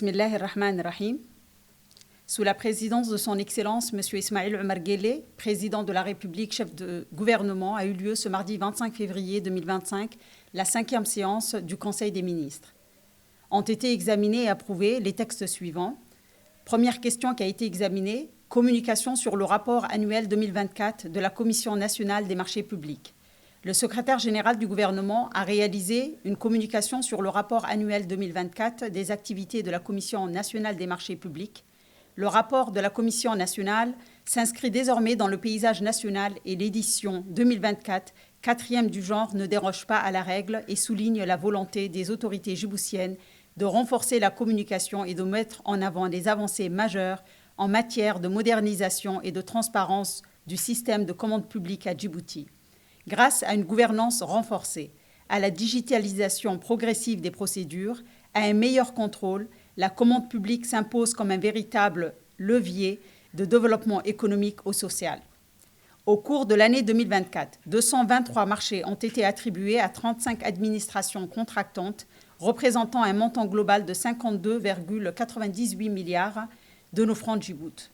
Bismillah ar-Rahman ar-Rahim. Sous la présidence de son Excellence, M. Ismaïl Omar Guelleh, président de la République, chef de gouvernement, a eu lieu ce mardi 25 février 2025, la 5e séance du Conseil des ministres. Ont été examinés et approuvés les textes suivants. Première question qui a été examinée, communication sur le rapport annuel 2024 de la Commission nationale des marchés publics. Le secrétaire général du gouvernement a réalisé une communication sur le rapport annuel 2024 des activités de la Commission nationale des marchés publics. Le rapport de la Commission nationale s'inscrit désormais dans le paysage national et l'édition 2024, quatrième du genre, ne déroge pas à la règle et souligne la volonté des autorités djiboutiennes de renforcer la communication et de mettre en avant des avancées majeures en matière de modernisation et de transparence du système de commande publique à Djibouti. Grâce à une gouvernance renforcée, à la digitalisation progressive des procédures, à un meilleur contrôle, la commande publique s'impose comme un véritable levier de développement économique ou social. Au cours de l'année 2024, 223 marchés ont été attribués à 35 administrations contractantes, représentant un montant global de 52,98 milliards de nos francs Djibouti.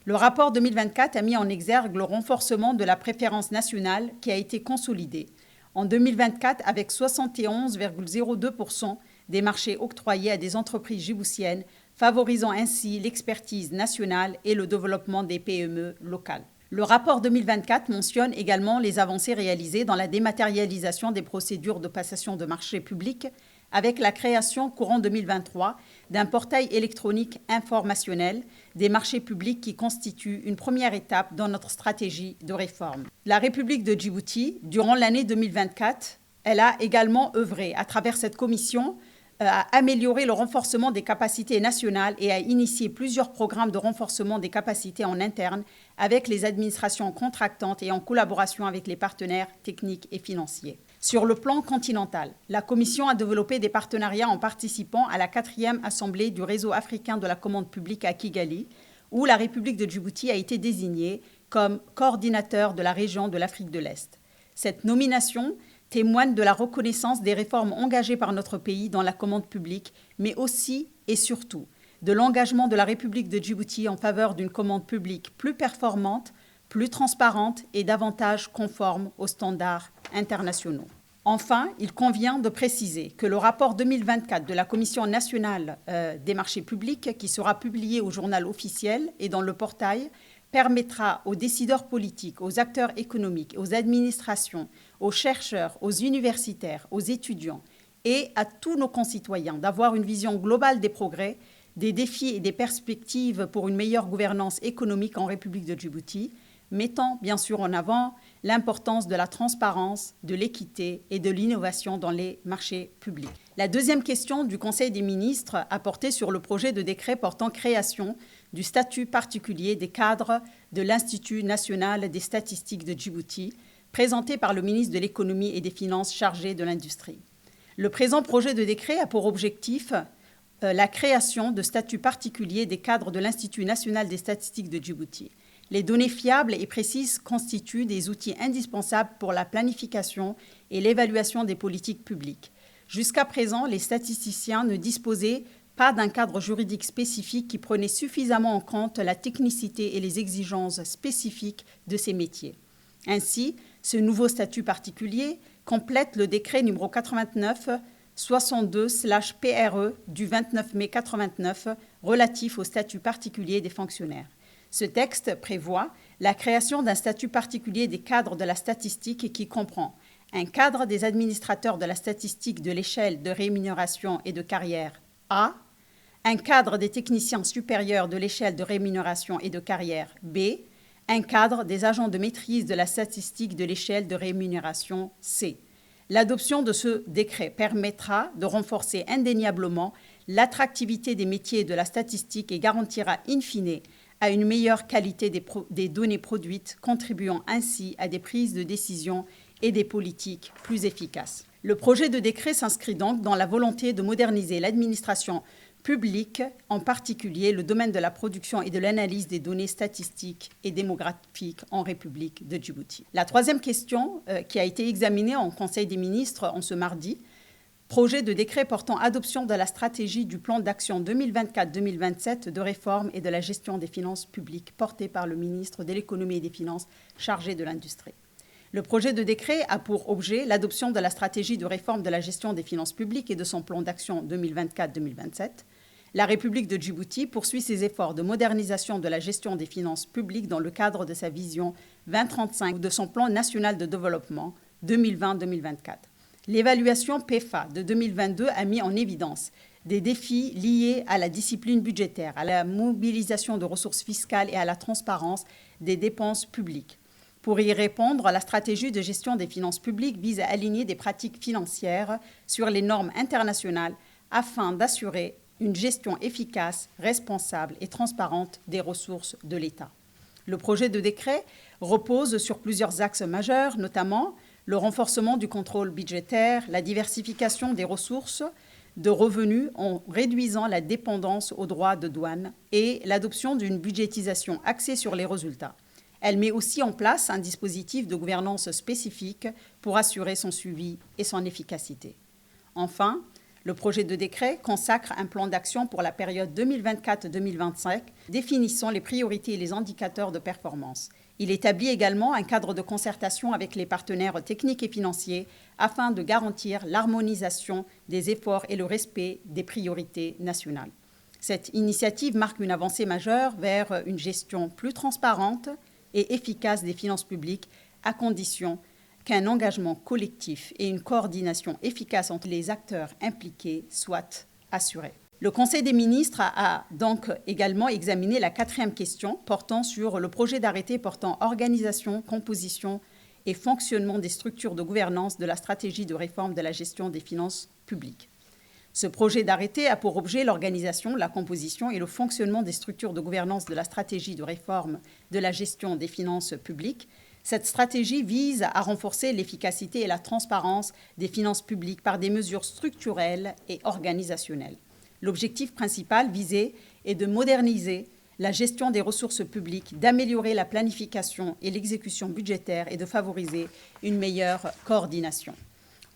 Le rapport 2024 a mis en exergue le renforcement de la préférence nationale qui a été consolidée en 2024 avec 71,02% des marchés octroyés à des entreprises djiboutiennes, favorisant ainsi l'expertise nationale et le développement des PME locales. Le rapport 2024 mentionne également les avancées réalisées dans la dématérialisation des procédures de passation de marchés publics avec la création courant 2023 d'un portail électronique informationnel des marchés publics qui constitue une première étape dans notre stratégie de réforme. La République de Djibouti, durant l'année 2024, elle a également œuvré à travers cette commission à améliorer le renforcement des capacités nationales et à initier plusieurs programmes de renforcement des capacités en interne avec les administrations contractantes et en collaboration avec les partenaires techniques et financiers. Sur le plan continental, la Commission a développé des partenariats en participant à la 4e assemblée du réseau africain de la commande publique à Kigali, où la République de Djibouti a été désignée comme coordinateur de la région de l'Afrique de l'Est. Cette nomination témoigne de la reconnaissance des réformes engagées par notre pays dans la commande publique, mais aussi et surtout de l'engagement de la République de Djibouti en faveur d'une commande publique plus performante, plus transparente et davantage conforme aux standards internationaux. Enfin, il convient de préciser que le rapport 2024 de la Commission nationale des marchés publics, qui sera publié au journal officiel et dans le portail, permettra aux décideurs politiques, aux acteurs économiques, aux administrations, aux chercheurs, aux universitaires, aux étudiants et à tous nos concitoyens d'avoir une vision globale des progrès, des défis et des perspectives pour une meilleure gouvernance économique en République de Djibouti, mettant bien sûr en avant l'importance de la transparence, de l'équité et de l'innovation dans les marchés publics. La deuxième question du Conseil des ministres a porté sur le projet de décret portant création du statut particulier des cadres de l'Institut national des statistiques de Djibouti, présenté par le ministre de l'Économie et des Finances chargé de l'industrie. Le présent projet de décret a pour objectif la création de statut particulier des cadres de l'Institut national des statistiques de Djibouti. Les données fiables et précises constituent des outils indispensables pour la planification et l'évaluation des politiques publiques. Jusqu'à présent, les statisticiens ne disposaient pas d'un cadre juridique spécifique qui prenait suffisamment en compte la technicité et les exigences spécifiques de ces métiers. Ainsi, ce nouveau statut particulier complète le décret numéro 89/62/PRE du 29 mai 89 relatif au statut particulier des fonctionnaires. Ce texte prévoit la création d'un statut particulier des cadres de la statistique qui comprend un cadre des administrateurs de la statistique de l'échelle de rémunération et de carrière A, un cadre des techniciens supérieurs de l'échelle de rémunération et de carrière B, un cadre des agents de maîtrise de la statistique de l'échelle de rémunération C. L'adoption de ce décret permettra de renforcer indéniablement l'attractivité des métiers de la statistique et garantira in fine à une meilleure qualité des données produites, contribuant ainsi à des prises de décision et des politiques plus efficaces. Le projet de décret s'inscrit donc dans la volonté de moderniser l'administration publique, en particulier le domaine de la production et de l'analyse des données statistiques et démographiques en République de Djibouti. La troisième question qui a été examinée en Conseil des ministres en ce mardi Projet de décret portant adoption de la stratégie du plan d'action 2024-2027 de réforme et de la gestion des finances publiques porté par le ministre de l'Économie et des Finances chargé de l'Industrie. Le projet de décret a pour objet l'adoption de la stratégie de réforme de la gestion des finances publiques et de son plan d'action 2024-2027. La République de Djibouti poursuit ses efforts de modernisation de la gestion des finances publiques dans le cadre de sa vision 2035 ou de son plan national de développement 2020-2024. L'évaluation PEFA de 2022 a mis en évidence des défis liés à la discipline budgétaire, à la mobilisation de ressources fiscales et à la transparence des dépenses publiques. Pour y répondre, la stratégie de gestion des finances publiques vise à aligner des pratiques financières sur les normes internationales afin d'assurer une gestion efficace, responsable et transparente des ressources de l'État. Le projet de décret repose sur plusieurs axes majeurs, notamment le renforcement du contrôle budgétaire, la diversification des ressources de revenus en réduisant la dépendance aux droits de douane et l'adoption d'une budgétisation axée sur les résultats. Elle met aussi en place un dispositif de gouvernance spécifique pour assurer son suivi et son efficacité. Enfin, le projet de décret consacre un plan d'action pour la période 2024-2025, définissant les priorités et les indicateurs de performance. Il établit également un cadre de concertation avec les partenaires techniques et financiers afin de garantir l'harmonisation des efforts et le respect des priorités nationales. Cette initiative marque une avancée majeure vers une gestion plus transparente et efficace des finances publiques, à condition qu'un engagement collectif et une coordination efficace entre les acteurs impliqués soient assurés. Le Conseil des ministres a donc également examiné la 4e question portant sur le projet d'arrêté portant organisation, composition et fonctionnement des structures de gouvernance de la stratégie de réforme de la gestion des finances publiques. Ce projet d'arrêté a pour objet l'organisation, la composition et le fonctionnement des structures de gouvernance de la stratégie de réforme de la gestion des finances publiques. Cette stratégie vise à renforcer l'efficacité et la transparence des finances publiques par des mesures structurelles et organisationnelles. L'objectif principal visé est de moderniser la gestion des ressources publiques, d'améliorer la planification et l'exécution budgétaire et de favoriser une meilleure coordination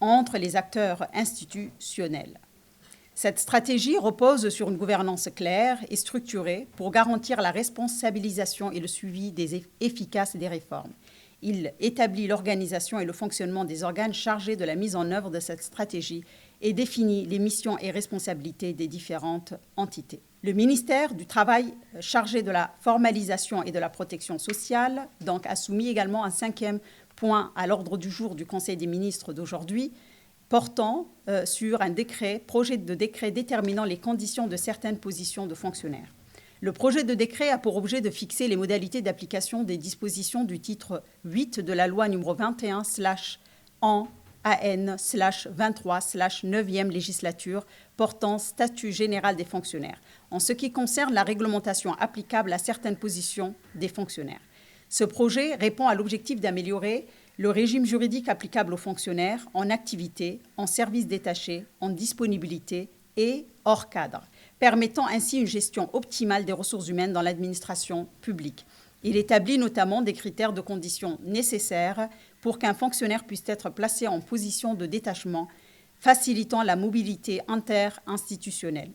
entre les acteurs institutionnels. Cette stratégie repose sur une gouvernance claire et structurée pour garantir la responsabilisation et le suivi efficace des réformes. Il établit l'organisation et le fonctionnement des organes chargés de la mise en œuvre de cette stratégie et définit les missions et responsabilités des différentes entités. Le ministère du Travail, chargé de la formalisation et de la protection sociale, donc, a soumis également un 5e point à l'ordre du jour du Conseil des ministres d'aujourd'hui, portant sur un projet de décret déterminant les conditions de certaines positions de fonctionnaires. Le projet de décret a pour objet de fixer les modalités d'application des dispositions du titre 8 de la loi numéro 21/AN/23/9e législature portant statut général des fonctionnaires, en ce qui concerne la réglementation applicable à certaines positions des fonctionnaires. Ce projet répond à l'objectif d'améliorer le régime juridique applicable aux fonctionnaires en activité, en service détaché, en disponibilité et hors cadre, permettant ainsi une gestion optimale des ressources humaines dans l'administration publique. Il établit notamment des critères de conditions nécessaires pour qu'un fonctionnaire puisse être placé en position de détachement, facilitant la mobilité interinstitutionnelle.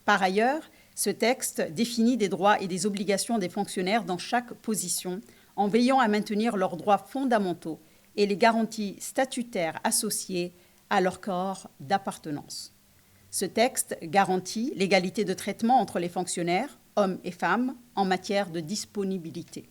Par ailleurs, ce texte définit des droits et des obligations des fonctionnaires dans chaque position, en veillant à maintenir leurs droits fondamentaux et les garanties statutaires associées à leur corps d'appartenance. Ce texte garantit l'égalité de traitement entre les fonctionnaires, hommes et femmes, en matière de disponibilité.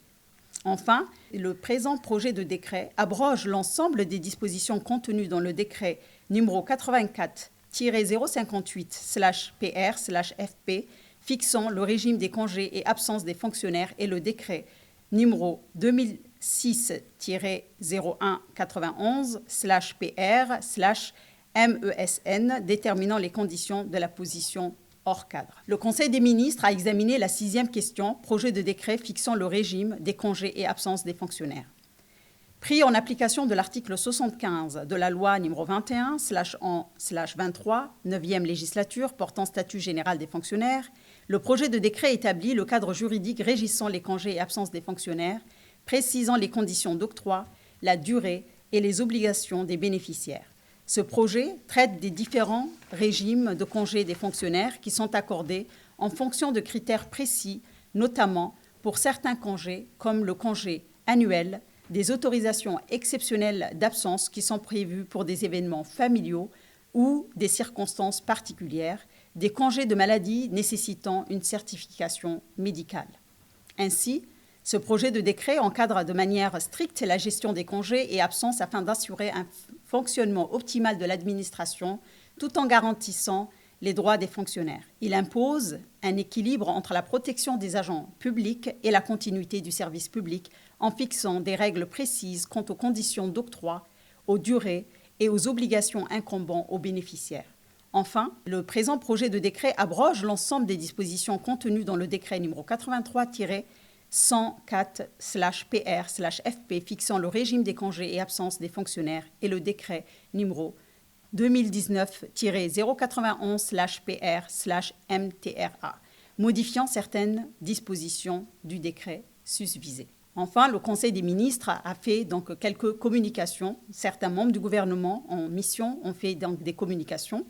Enfin, le présent projet de décret abroge l'ensemble des dispositions contenues dans le décret numéro 84-058/PR/FP fixant le régime des congés et absences des fonctionnaires et le décret numéro 2006-0191/PR/MESN déterminant les conditions de la position hors cadre. Le Conseil des ministres a examiné la 6e question, projet de décret fixant le régime des congés et absences des fonctionnaires. Pris en application de l'article 75 de la loi numéro 21/1/23, 9e législature, portant statut général des fonctionnaires, le projet de décret établit le cadre juridique régissant les congés et absences des fonctionnaires, précisant les conditions d'octroi, la durée et les obligations des bénéficiaires. Ce projet traite des différents régimes de congés des fonctionnaires qui sont accordés en fonction de critères précis, notamment pour certains congés comme le congé annuel, des autorisations exceptionnelles d'absence qui sont prévues pour des événements familiaux ou des circonstances particulières, des congés de maladie nécessitant une certification médicale. Ainsi, ce projet de décret encadre de manière stricte la gestion des congés et absences afin d'assurer un fonctionnement optimal de l'administration tout en garantissant les droits des fonctionnaires. Il impose un équilibre entre la protection des agents publics et la continuité du service public en fixant des règles précises quant aux conditions d'octroi, aux durées et aux obligations incombant aux bénéficiaires. Enfin, le présent projet de décret abroge l'ensemble des dispositions contenues dans le décret numéro 83-104/PR/FP fixant le régime des congés et absences des fonctionnaires et le décret numéro 2019-091/PR/MTRA, modifiant certaines dispositions du décret susvisé. Enfin, le Conseil des ministres a fait donc quelques communications. Certains membres du gouvernement en mission ont fait donc des communications,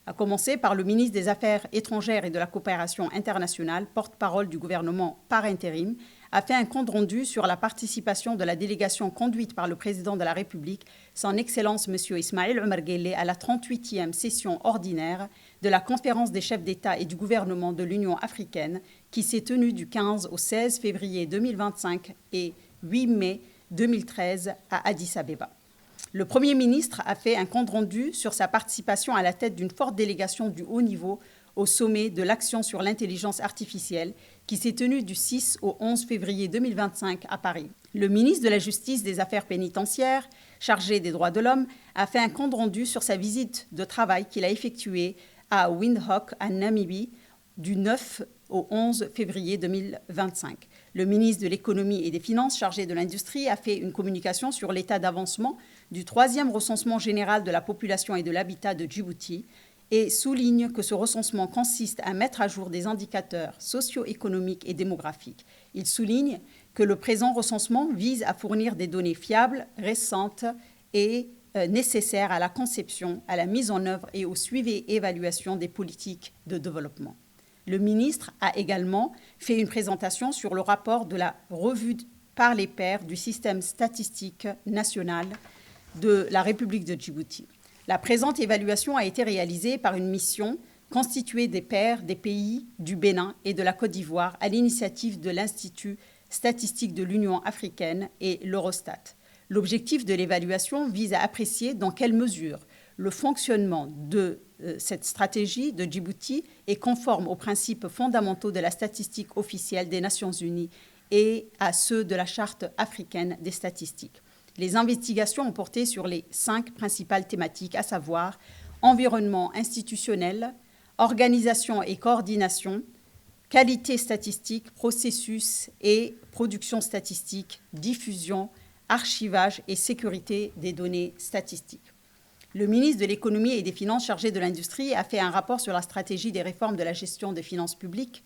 à commencer par le ministre des Affaires étrangères et de la coopération internationale, porte-parole du gouvernement par intérim, a fait un compte rendu sur la participation de la délégation conduite par le président de la République, son Excellence M. Ismaël Omar Guelleh, à la 38e session ordinaire de la conférence des chefs d'État et du gouvernement de l'Union africaine qui s'est tenue du 15 au 16 février 2025 et 8 mai 2013 à Addis Abeba. Le Premier ministre a fait un compte rendu sur sa participation à la tête d'une forte délégation du haut niveau au sommet de l'action sur l'intelligence artificielle qui s'est tenu du 6 au 11 février 2025 à Paris. Le ministre de la Justice des Affaires pénitentiaires, chargé des droits de l'homme, a fait un compte rendu sur sa visite de travail qu'il a effectuée à Windhoek, en Namibie, du 9 au 11 février 2025. Le ministre de l'Économie et des Finances, chargé de l'Industrie, a fait une communication sur l'état d'avancement du 3e recensement général de la population et de l'habitat de Djibouti et souligne que ce recensement consiste à mettre à jour des indicateurs socio-économiques et démographiques. Il souligne que le présent recensement vise à fournir des données fiables, récentes et nécessaires à la conception, à la mise en œuvre et au suivi et évaluation des politiques de développement. Le ministre a également fait une présentation sur le rapport de la revue par les pairs du système statistique national de la République de Djibouti. La présente évaluation a été réalisée par une mission constituée des pairs des pays du Bénin et de la Côte d'Ivoire à l'initiative de l'Institut statistique de l'Union africaine et l'Eurostat. L'objectif de l'évaluation vise à apprécier dans quelle mesure le fonctionnement de cette stratégie de Djibouti est conforme aux principes fondamentaux de la statistique officielle des Nations Unies et à ceux de la Charte africaine des statistiques. Les investigations ont porté sur les 5 principales thématiques, à savoir environnement institutionnel, organisation et coordination, qualité statistique, processus et production statistique, diffusion, archivage et sécurité des données statistiques. Le ministre de l'Économie et des Finances chargé de l'Industrie a fait un rapport sur la stratégie des réformes de la gestion des finances publiques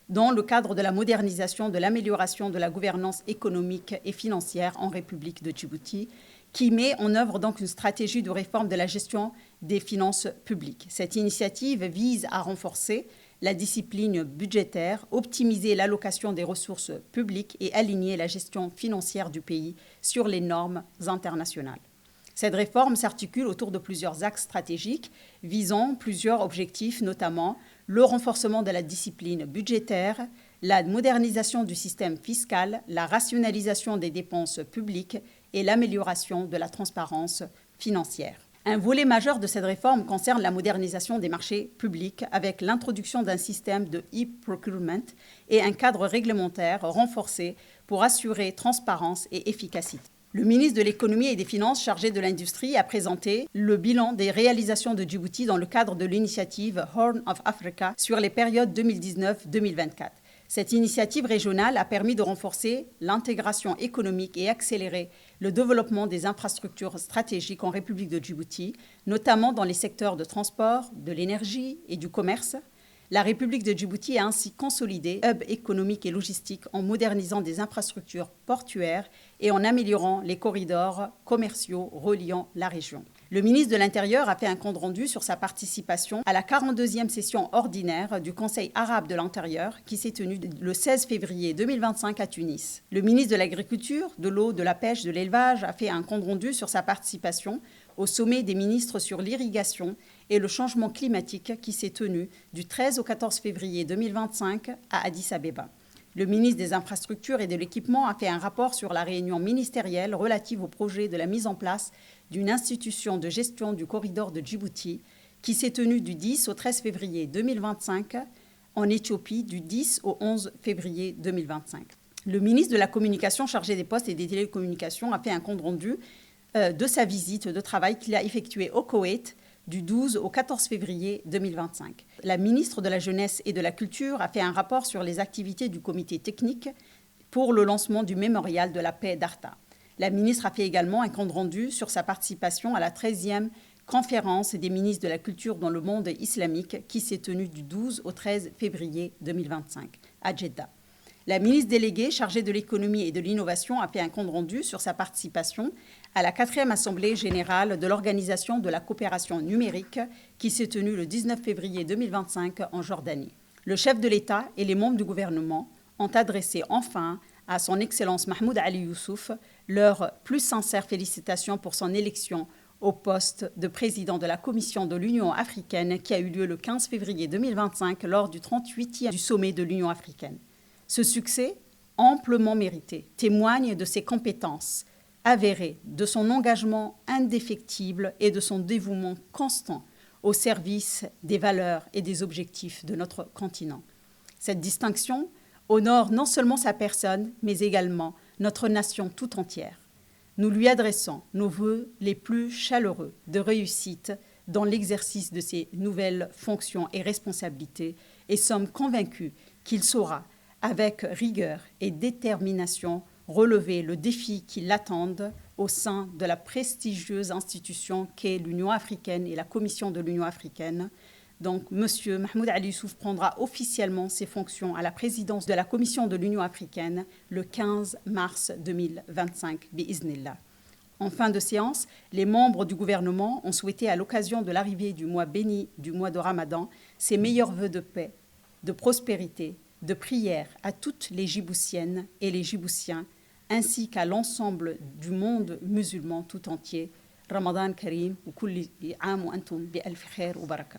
dans le cadre de la modernisation, de l'amélioration de la gouvernance économique et financière en République de Djibouti, qui met en œuvre donc une stratégie de réforme de la gestion des finances publiques. Cette initiative vise à renforcer la discipline budgétaire, optimiser l'allocation des ressources publiques et aligner la gestion financière du pays sur les normes internationales. Cette réforme s'articule autour de plusieurs axes stratégiques visant plusieurs objectifs, notamment le renforcement de la discipline budgétaire, la modernisation du système fiscal, la rationalisation des dépenses publiques et l'amélioration de la transparence financière. Un volet majeur de cette réforme concerne la modernisation des marchés publics avec l'introduction d'un système de e-procurement et un cadre réglementaire renforcé pour assurer transparence et efficacité. Le ministre de l'Économie et des Finances chargé de l'Industrie a présenté le bilan des réalisations de Djibouti dans le cadre de l'initiative Horn of Africa sur les périodes 2019-2024. Cette initiative régionale a permis de renforcer l'intégration économique et accélérer le développement des infrastructures stratégiques en République de Djibouti, notamment dans les secteurs de transport, de l'énergie et du commerce. La République de Djibouti a ainsi consolidé hub économique et logistique en modernisant des infrastructures portuaires et en améliorant les corridors commerciaux reliant la région. Le ministre de l'Intérieur a fait un compte-rendu sur sa participation à la 42e session ordinaire du Conseil arabe de l'Intérieur qui s'est tenue le 16 février 2025 à Tunis. Le ministre de l'Agriculture, de l'eau, de la pêche, de l'élevage a fait un compte-rendu sur sa participation au sommet des ministres sur l'irrigation et le changement climatique qui s'est tenu du 13 au 14 février 2025 à Addis Abeba. Le ministre des Infrastructures et de l'Équipement a fait un rapport sur la réunion ministérielle relative au projet de la mise en place d'une institution de gestion du corridor de Djibouti qui s'est tenue du 10 au 13 février 2025 en Éthiopie du 10 au 11 février 2025. Le ministre de la Communication chargé des postes et des télécommunications a fait un compte-rendu de sa visite de travail qu'il a effectuée au Koweït du 12 au 14 février 2025. La ministre de la Jeunesse et de la Culture a fait un rapport sur les activités du comité technique pour le lancement du mémorial de la paix d'Arta. La ministre a fait également un compte-rendu sur sa participation à la 13e conférence des ministres de la Culture dans le monde islamique qui s'est tenue du 12 au 13 février 2025 à Jeddah. La ministre déléguée chargée de l'économie et de l'innovation a fait un compte-rendu sur sa participation à la 4e Assemblée générale de l'Organisation de la coopération numérique qui s'est tenue le 19 février 2025 en Jordanie. Le chef de l'État et les membres du gouvernement ont adressé enfin à son Excellence Mahmoud Ali Youssouf leurs plus sincères félicitations pour son élection au poste de président de la Commission de l'Union africaine qui a eu lieu le 15 février 2025 lors du 38e du sommet de l'Union africaine. Ce succès, amplement mérité, témoigne de ses compétences avérées, de son engagement indéfectible et de son dévouement constant au service des valeurs et des objectifs de notre continent. Cette distinction honore non seulement sa personne, mais également notre nation tout entière. Nous lui adressons nos vœux les plus chaleureux de réussite dans l'exercice de ses nouvelles fonctions et responsabilités et sommes convaincus qu'il saura, avec rigueur et détermination, relever le défi qui l'attendent au sein de la prestigieuse institution qu'est l'Union africaine et la Commission de l'Union africaine. Donc, M. Mahmoud Ali Youssouf prendra officiellement ses fonctions à la présidence de la Commission de l'Union africaine le 15 mars 2025, bi'iznillah. En fin de séance, les membres du gouvernement ont souhaité, à l'occasion de l'arrivée du mois béni du mois de Ramadan, ses meilleurs vœux de paix, de prospérité, de prière à toutes les Djiboutiennes et les Djiboutiens, ainsi qu'à l'ensemble du monde musulman tout entier. Ramadan Karim, wa kulli aam wa antum bi alf khair wa baraka.